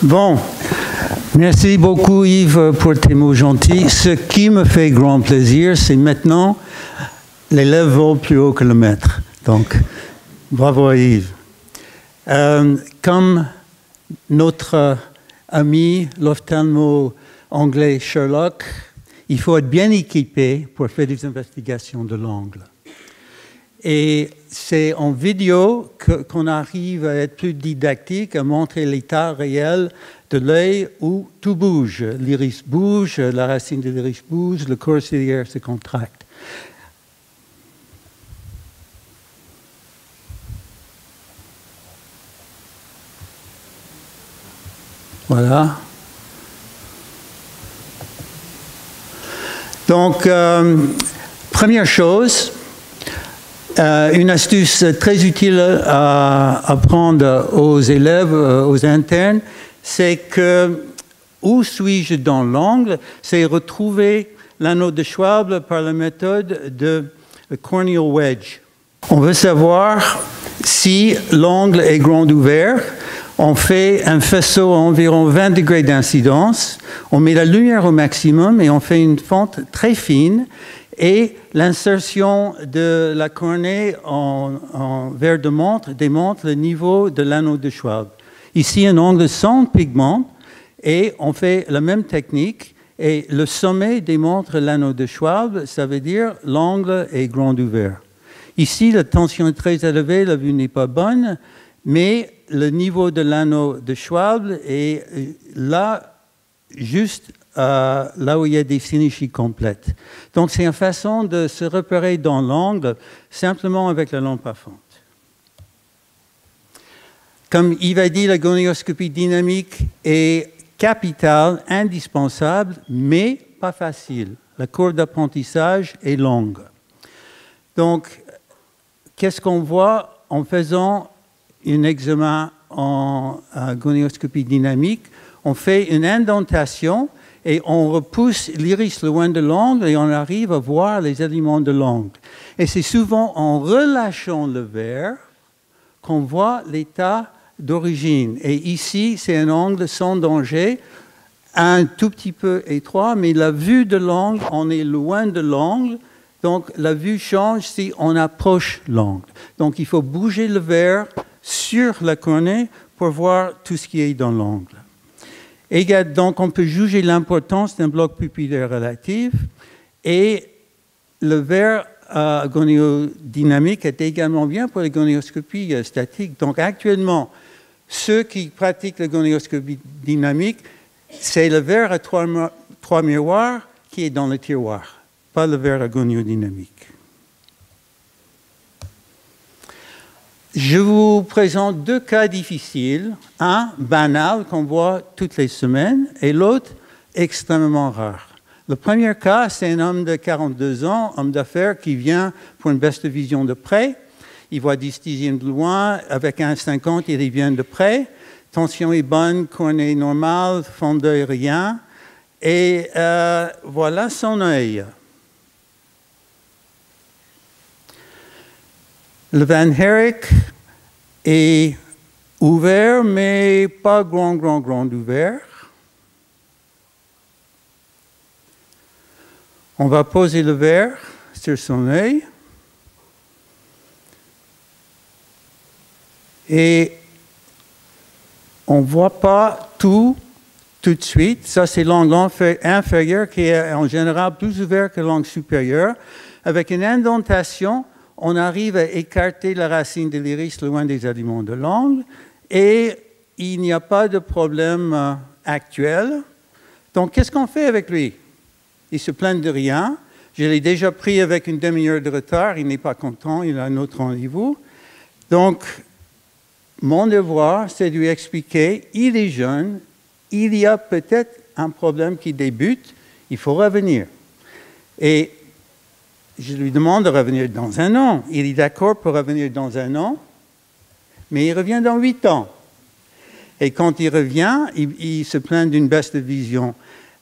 Bon, merci beaucoup Yves pour tes mots gentils. Ce qui me fait grand plaisir, c'est maintenant l'élève vole plus haut que le maître. Donc, bravo Yves. Comme notre ami l'ophtalmo anglais Sherlock, il faut être bien équipé pour faire des investigations de l'angle. Et c'est en vidéo qu'on arrive à être plus didactique, à montrer l'état réel de l'œil où tout bouge. L'iris bouge, la racine de l'iris bouge, le corps ciliaire se contracte. Voilà. Donc, première chose, une astuce très utile à apprendre aux élèves, aux internes, c'est que où suis-je dans l'angle, c'est retrouver l'anneau de Schwab par la méthode de corneal wedge. On veut savoir si l'angle est grand ouvert. On fait un faisceau à environ 20 degrés d'incidence, on met la lumière au maximum et on fait une fente très fine et l'insertion de la cornée en verre de montre démontre le niveau de l'anneau de Schwab. Ici, un angle sans pigment et on fait la même technique et le sommet démontre l'anneau de Schwab, ça veut dire l'angle est grand ouvert. Ici, la tension est très élevée, la vue n'est pas bonne, mais le niveau de l'anneau de Schwab est là, juste là où il y a des synergies complètes. Donc, c'est une façon de se repérer dans l'angle simplement avec la lampe à fente. Comme Yves a dit, la gonioscopie dynamique est capitale, indispensable, mais pas facile. La courbe d'apprentissage est longue. Donc, qu'est-ce qu'on voit en faisant un examen en gonioscopie dynamique? On fait une indentation et on repousse l'iris loin de l'angle et on arrive à voir les éléments de l'angle. Et c'est souvent en relâchant le verre qu'on voit l'état d'origine. Et ici, c'est un angle sans danger, un tout petit peu étroit, mais la vue de l'angle, on est loin de l'angle. Donc, la vue change si on approche l'angle. Donc, il faut bouger le verre sur la cornée pour voir tout ce qui est dans l'angle. Et donc, on peut juger l'importance d'un bloc pupillaire relatif et le verre goniodynamique est également bien pour les gonioscopies statiques. Donc, actuellement, ceux qui pratiquent la gonioscopie dynamique, c'est le verre à trois miroirs qui est dans le tiroir, pas le verre à goniodynamique. Je vous présente deux cas difficiles, un banal qu'on voit toutes les semaines et l'autre extrêmement rare. Le premier cas, c'est un homme de 42 ans, homme d'affaires qui vient pour une baisse de vision de près. Il voit 10 dixièmes de loin, avec 1,50, il vient de près. Tension est bonne, cornée normale, fond d'œil rien. Et voilà son œil. Le Van Herrick est ouvert, mais pas grand ouvert. On va poser le verre sur son œil. Et on ne voit pas tout de suite. Ça, c'est l'angle inférieur qui est en général plus ouvert que l'angle supérieur. Avec une indentation, on arrive à écarter la racine de l'iris loin des aliments de l'angle et il n'y a pas de problème actuel. Donc, qu'est-ce qu'on fait avec lui? Il se plaint de rien. Je l'ai déjà pris avec une demi-heure de retard. Il n'est pas content, il a un autre rendez-vous. Donc, mon devoir, c'est de lui expliquer, il est jeune, il y a peut-être un problème qui débute, il faut revenir. Et je lui demande de revenir dans 1 an. Il est d'accord pour revenir dans 1 an, mais il revient dans 8 ans. Et quand il revient, il se plaint d'une baisse de vision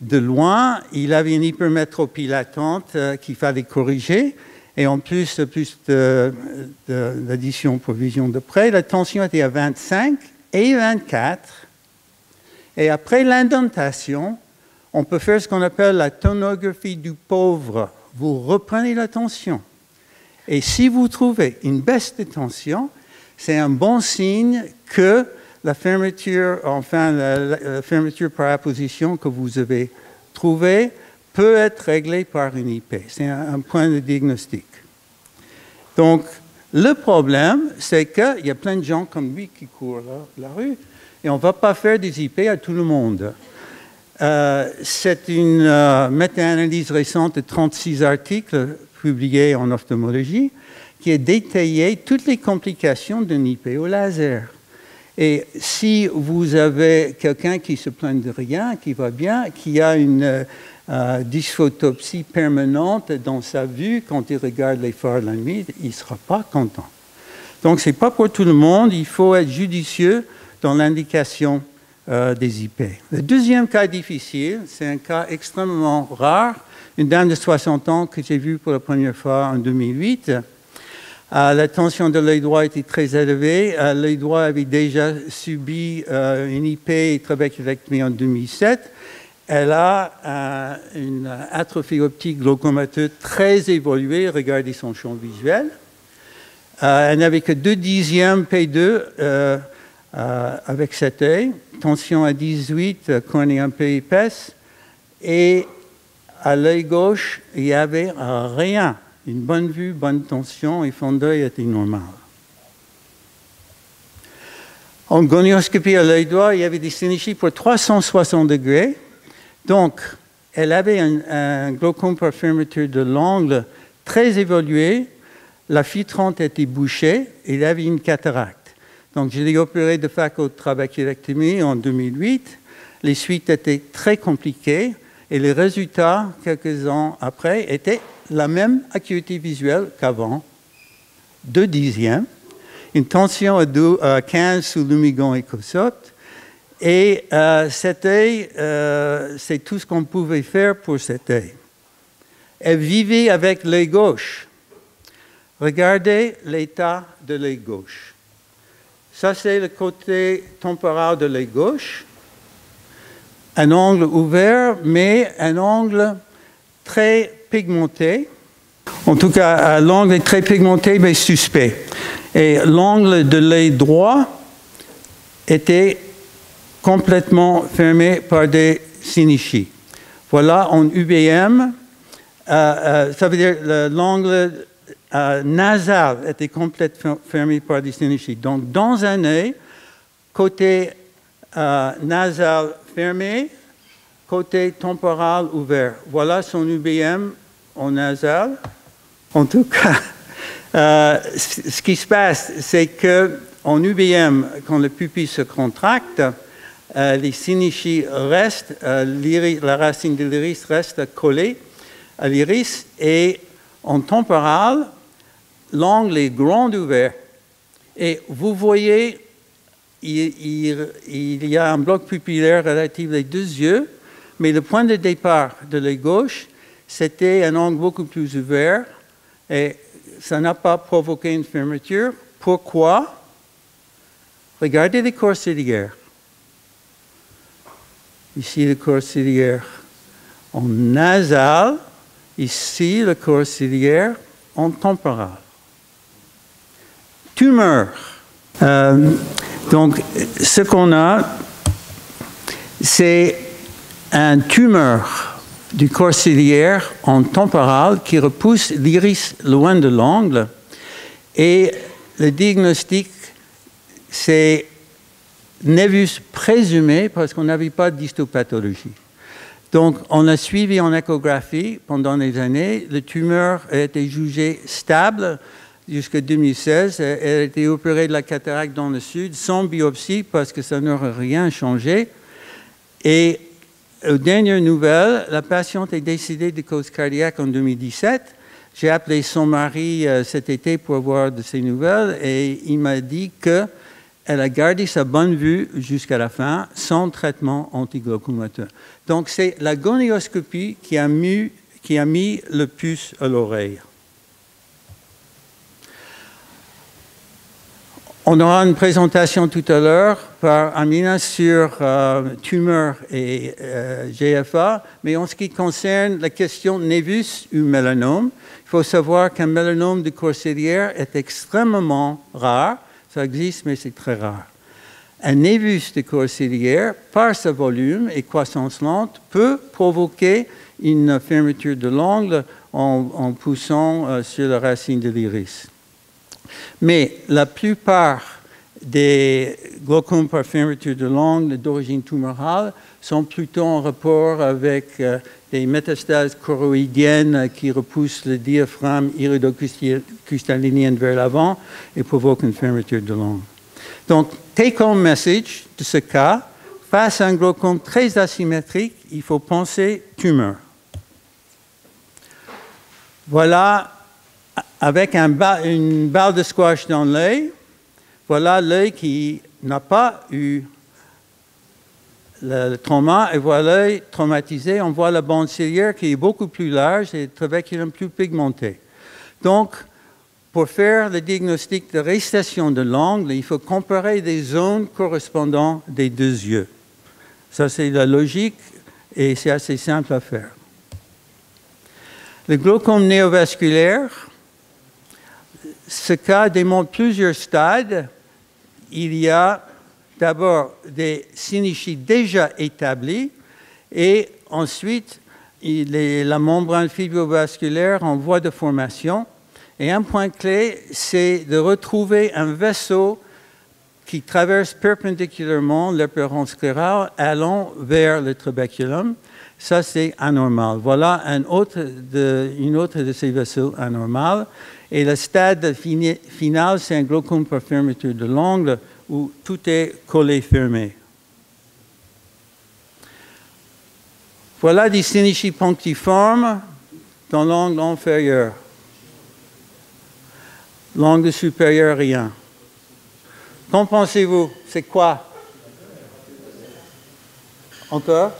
de loin. Il avait une hypermétropie latente qu'il fallait corriger. Et en plus d'addition pour vision de près, la tension était à 25 et 24. Et après l'indentation, on peut faire ce qu'on appelle la tonographie du pauvre. Vous reprenez la tension. Et si vous trouvez une baisse de tension, c'est un bon signe que la fermeture, enfin la fermeture par apposition que vous avez trouvée peut être réglée par une IP. C'est un point de diagnostic. Donc, le problème, c'est qu'il y a plein de gens comme lui qui courent la rue et on ne va pas faire des IP à tout le monde. C'est une méta-analyse récente de 36 articles publiés en ophtalmologie qui a détaillé toutes les complications d'un IP au laser. Et si vous avez quelqu'un qui se plaint de rien, qui va bien, qui a une dysphotopsie permanente dans sa vue, quand il regarde les phares la nuit, il ne sera pas content. Donc, ce n'est pas pour tout le monde, il faut être judicieux dans l'indication des IP. Le deuxième cas difficile, c'est un cas extrêmement rare, une dame de 60 ans que j'ai vue pour la première fois en 2008. La tension de l'œil droit était très élevée. L'œil droit avait déjà subi une IP et trabéculectomie en 2007. Elle a une atrophie optique glaucomateuse très évoluée. Regardez son champ visuel. Elle n'avait que 2/10 P2 avec cet œil. Tension à 18, cornée un peu épaisse. Et à l'œil gauche, il n'y avait rien. Une bonne vue, bonne tension et fond d'œil était normal. En gonioscopie à l'œil droit, il y avait des synéchies pour 360 degrés. Donc, elle avait un glaucome par fermeture de l'angle très évolué. La filtrante était bouchée et il avait une cataracte. Donc, je l'ai opéré de phacotrabéculectomie en 2008. Les suites étaient très compliquées et les résultats, quelques ans après, étaient la même acuité visuelle qu'avant, 2/10, une tension à 15 sous l'humigon et cosote, et cet œil, c'est tout ce qu'on pouvait faire pour cet œil. Elle vivait avec l'œil gauche. Regardez l'état de l'œil gauche. Ça, c'est le côté temporal de l'œil gauche. Un angle ouvert, mais un angle très pigmenté. En tout cas, l'angle est très pigmenté, mais suspect. Et l'angle de l'œil droit était complètement fermé par des synéchies. Voilà, en UBM, ça veut dire l'angle nasal était complètement fermé par des synéchies. Donc, dans un œil, côté nasal fermé, côté temporal ouvert. Voilà son UBM en nasal. En tout cas, ce qui se passe, c'est qu'en UBM, quand le pupille se contracte, les synéchies restent, la racine de l'iris reste collée à l'iris et en temporal, l'angle est grand ouvert. Et vous voyez, il y a un bloc pupillaire relatif des deux yeux, mais le point de départ de l'œil gauche, c'était un angle beaucoup plus ouvert et ça n'a pas provoqué une fermeture. Pourquoi? Regardez les corps ciliaires. Ici, le corps ciliaire en nasal. Ici, le corps ciliaire en temporal. Tumeur. Donc, ce qu'on a, c'est un tumeur du corps ciliaire en temporal qui repousse l'iris loin de l'angle. Et le diagnostic, c'est névus présumé parce qu'on n'avait pas de d'histopathologie. Donc, on a suivi en échographie pendant des années. Le tumeur a été jugé stable jusqu'en 2016. Elle a été opérée de la cataracte dans le sud sans biopsie parce que ça n'aurait rien changé. Et aux dernières nouvelles, la patiente est décédée de cause cardiaque en 2017. J'ai appelé son mari cet été pour avoir de ses nouvelles et il m'a dit qu'elle a gardé sa bonne vue jusqu'à la fin sans traitement antiglaucomateux. Donc, c'est la gonioscopie qui a mis le puce à l'oreille. On aura une présentation tout à l'heure par Amina sur tumeur et GFA, mais en ce qui concerne la question névus ou mélanome, il faut savoir qu'un mélanome de corps ciliaire est extrêmement rare. Ça existe, mais c'est très rare. Un névus de corps ciliaire, par sa volume et croissance lente, peut provoquer une fermeture de l'ongle en poussant sur la racine de l'iris. Mais la plupart des glaucomes par fermeture de l'ongle d'origine tumorale sont plutôt en rapport avec des métastases choroïdiennes qui repoussent le diaphragme iridocristallinienne vers l'avant et provoquent une fermeture de l'ongle. Donc, take-home message de ce cas, face à un glaucome très asymétrique, il faut penser tumeur. Voilà, avec une balle de squash dans l'œil, voilà l'œil qui n'a pas eu le trauma, et voilà l'œil traumatisé. On voit la bande ciliaire qui est beaucoup plus large et le trabéculum plus pigmenté. Donc, pour faire le diagnostic de récession de l'ongle, il faut comparer des zones correspondant des deux yeux. Ça, c'est la logique et c'est assez simple à faire. Le glaucome néovasculaire, ce cas démontre plusieurs stades. Il y a d'abord des synéchies déjà établies et ensuite la membrane fibrovasculaire en voie de formation. Et un point clé, c'est de retrouver un vaisseau qui traverse perpendiculairement l'apparence-sclérale allant vers le trabéculum. Ça, c'est anormal. Voilà une autre de ces vaisseaux anormales. Et le stade final, c'est un glaucome par fermeture de l'ongle où tout est collé fermé. Voilà des synéchies punctiformes dans l'angle inférieur. L'angle supérieur, rien. Qu'en pensez-vous? C'est quoi? Encore?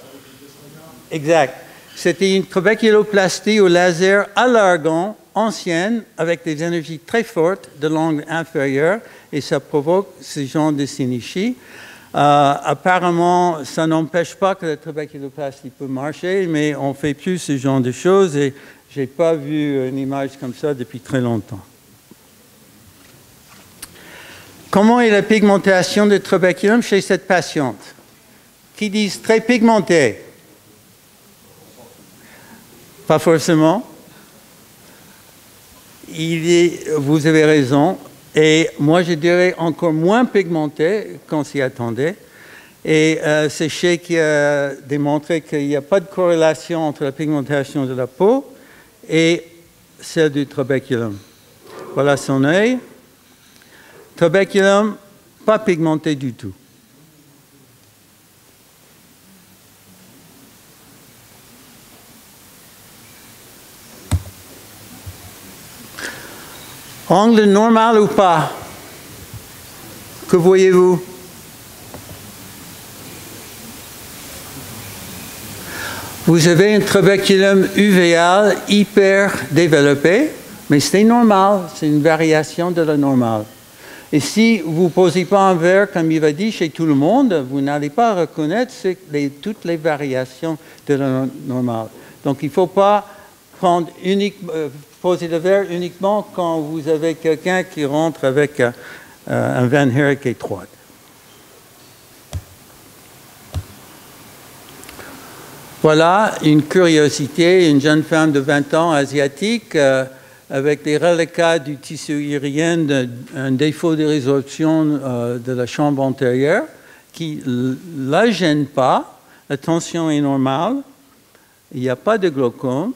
Exact. C'était une trabéculoplastie au laser à l'argon ancienne avec des énergies très fortes de l'angle inférieur et ça provoque ce genre de synéchie. Apparemment, ça n'empêche pas que la trabéculoplastie peut marcher, mais on ne fait plus ce genre de choses et je n'ai pas vu une image comme ça depuis très longtemps. Comment est la pigmentation du trabéculum chez cette patiente? Qui disent très pigmentée? Pas forcément. Vous avez raison. Et moi, je dirais encore moins pigmenté qu'on s'y attendait. Et c'est Shea qui a démontré qu'il n'y a pas de corrélation entre la pigmentation de la peau et celle du trabéculum. Voilà son œil. Trabéculum, pas pigmenté du tout. Angle normal ou pas? Que voyez-vous? Vous avez un trabéculum uvéal hyper développé, mais c'est normal, c'est une variation de la normale. Et si vous ne posez pas un verre, comme il va dire, chez tout le monde, vous n'allez pas reconnaître toutes les variations de la normale. Donc, il ne faut pas poser le verre uniquement quand vous avez quelqu'un qui rentre avec un Van Herk étroit. Voilà une curiosité, une jeune femme de 20 ans asiatique avec des reliquats du tissu irien, un défaut de résorption de la chambre antérieure qui ne la gêne pas, la tension est normale, il n'y a pas de glaucome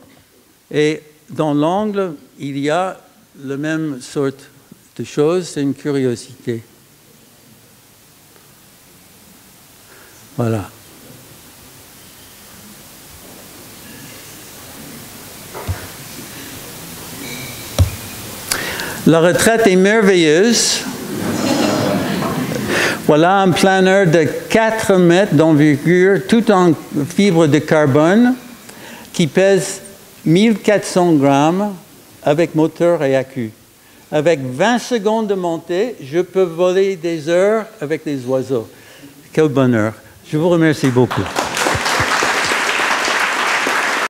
et dans l'angle, il y a la même sorte de choses, c'est une curiosité. Voilà. La retraite est merveilleuse. Voilà un planeur de 4 mètres d'envergure, tout en fibre de carbone, qui pèse 1400 grammes avec moteur et accu. Avec 20 secondes de montée, je peux voler des heures avec les oiseaux. Quel bonheur. Je vous remercie beaucoup.